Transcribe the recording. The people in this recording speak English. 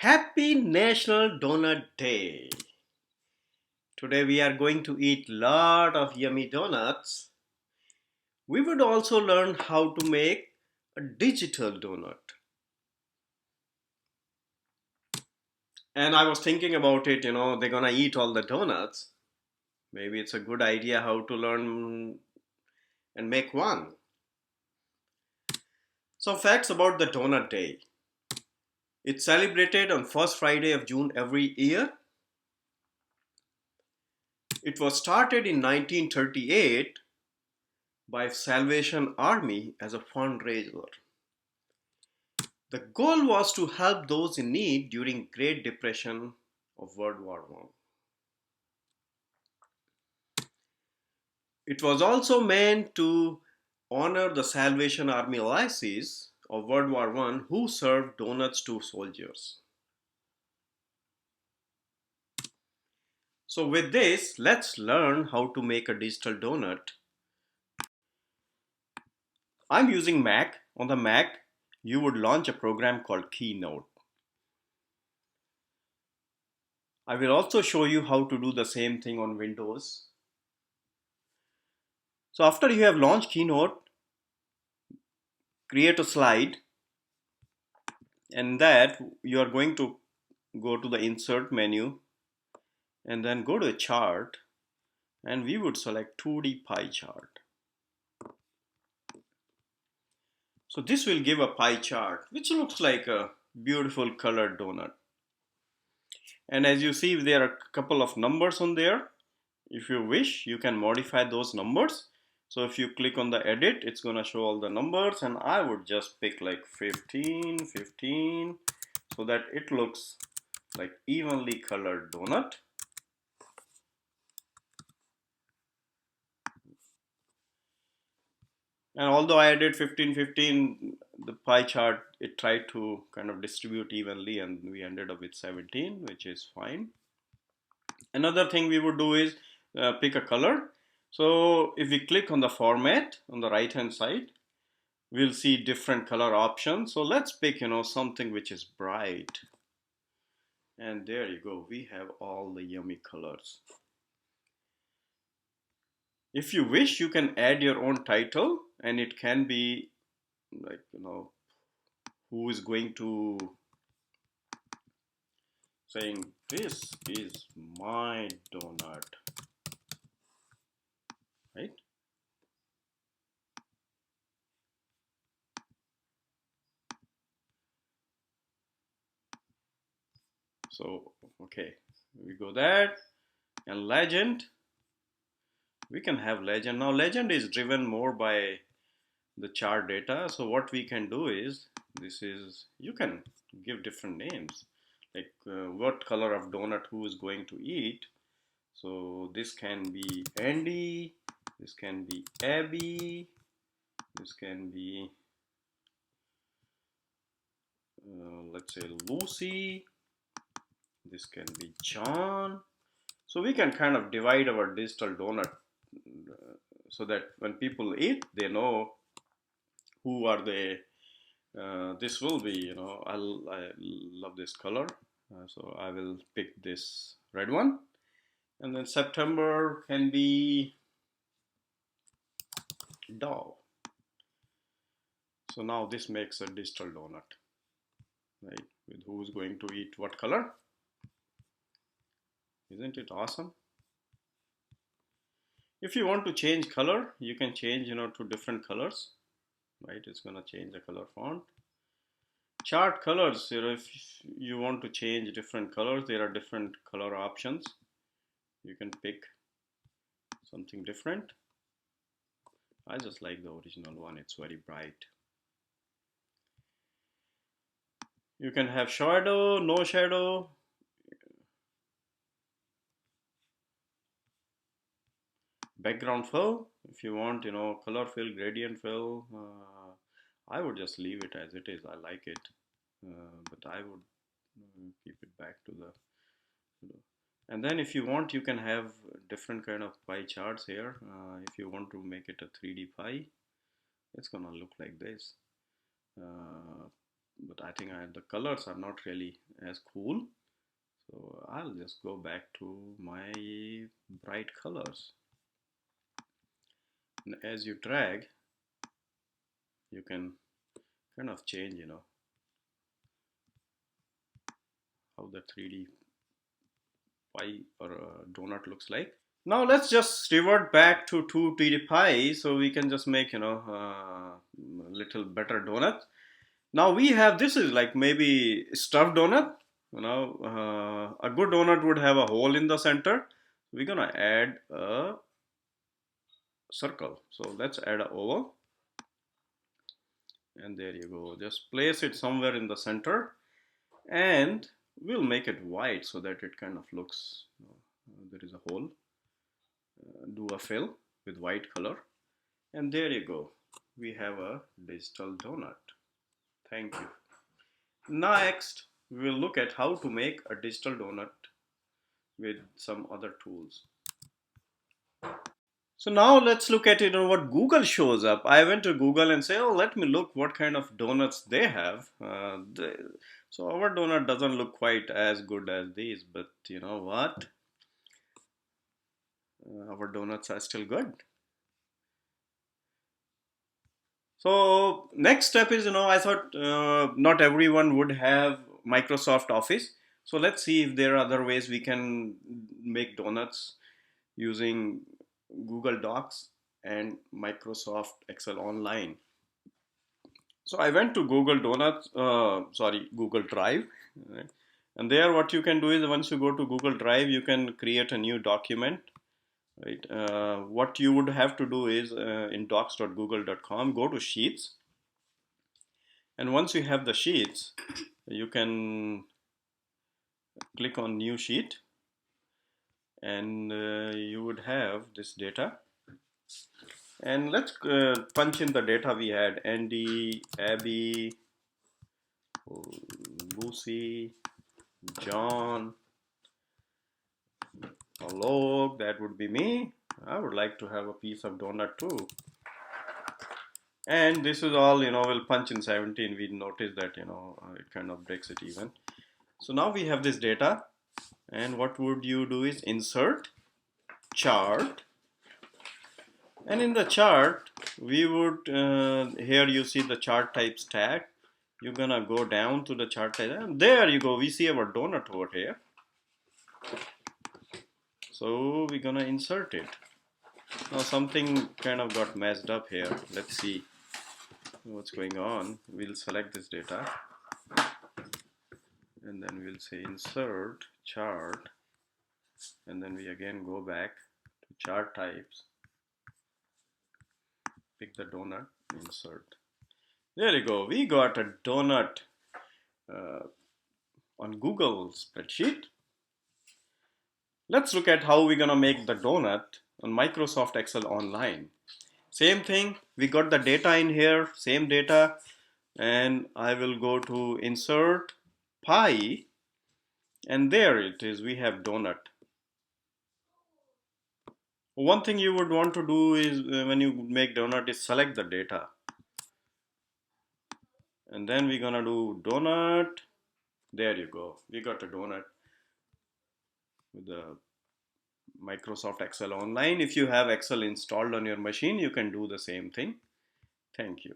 Happy National Donut Day. Today we are going to eat lot of yummy donuts. We would also learn how to make a digital donut. And I was thinking about it, they're gonna eat all the donuts. Maybe it's a good idea how to learn and make one. Some facts about the Donut Day. It's celebrated on first Friday of June every year. It was started in 1938 by Salvation Army as a fundraiser. The goal was to help those in need during Great Depression of World War I. It was also meant to honor the Salvation Army allies of World War I who served donuts to soldiers. So with this, let's learn how to make a digital donut. I'm using Mac. On the Mac, you would launch a program called Keynote. I will also show you how to do the same thing on Windows. So after you have launched Keynote, create a slide, and that you are going to go to the insert menu and then go to a chart, and we would select 2D pie chart. So this will give a pie chart which looks like a beautiful colored donut. And as you see, there are a couple of numbers on there. If you wish, you can modify those numbers. So if you click on the edit, it's gonna show all the numbers, and I would just pick like 15, 15, so that it looks like evenly colored donut. And although I did 15, 15, the pie chart, it tried to kind of distribute evenly, and we ended up with 17, which is fine. Another thing we would do is pick a color. So if we click on the format on the right hand side, we'll see different color options. So let's pick, something which is bright. And there you go. We have all the yummy colors. If you wish, you can add your own title, and it can be like, who is going to saying this is my donut, right? So okay, we go there, and legend, we can have legend. Now legend is driven more by the chart data. So what we can do is, this is, you can give different names, like what color of donut who is going to eat. So this can be Andy, this can be Abby, this can be let's say Lucy, this can be John. So we can kind of divide our digital donut so that when people eat, they know who are they. This will be, I love this color, so I will pick this red one. And then September can be Dow. So now this makes a digital donut, right? With who's going to eat what color. Isn't it awesome? If you want to change color, you can change, to different colors, right? It's gonna change the color font. Chart colors, if you want to change different colors, there are different color options. You can pick something different. I just like the original one, it's very bright. You can have shadow, no shadow. Background fill, if you want, color fill, gradient fill. I would just leave it as it is. I like it, but I would keep it back to the. And then if you want, you can have different kind of pie charts here. If you want to make it a 3D pie, it's gonna look like this. But I think the colors are not really as cool. So I'll just go back to my bright colors. And as you drag, you can kind of change, how the 3D pie or donut looks like. Now let's just revert back to 2D pie so we can just make, little better donut. Now we have, this is like maybe stuffed donut. A good donut would have a hole in the center. We're gonna add a circle. So let's add an oval. And there you go. Just place it somewhere in the center. And we'll make it white so that it kind of looks, there is a hole. Do a fill with white color. And there you go. We have a digital donut. Thank you. Next, we will look at how to make a digital donut with some other tools. So now let's look at what Google shows up. I went to Google and say, oh, let me look what kind of donuts they have. So our donut doesn't look quite as good as these, but you know what? Our donuts are still good. So next step is, I thought not everyone would have Microsoft Office. So let's see if there are other ways we can make donuts using Google Docs and Microsoft Excel Online. So I went to Google Drive, right? And there what you can do is once you go to Google Drive, you can create a new document, right? What you would have to do is in docs.google.com, go to Sheets. And once you have the sheets, you can click on New Sheet and you would have this data. And let's punch in the data we had. Andy, Abby, Lucy, John, hello, that would be me. I would like to have a piece of donut too. And this is all, we'll punch in 17. We notice that, it kind of breaks it even. So now we have this data. And what would you do is insert, chart. And in the chart, we would, here you see the chart types tag. You're gonna go down to the chart type. And there you go, we see our donut over here. So we're gonna insert it. Now something kind of got messed up here. Let's see what's going on. We'll select this data. And then we'll say insert, chart. And then we again go back to chart types. Pick the donut, insert. There you go. We got a donut on Google spreadsheet. Let's look at how we're gonna make the donut on Microsoft Excel Online. Same thing, we got the data in here, same data, and I will go to insert pie, and there it is, we have donut. One thing you would want to do is when you make donut is select the data. And then we're gonna do donut. There you go. We got a donut with the Microsoft Excel Online. If you have Excel installed on your machine, you can do the same thing. Thank you.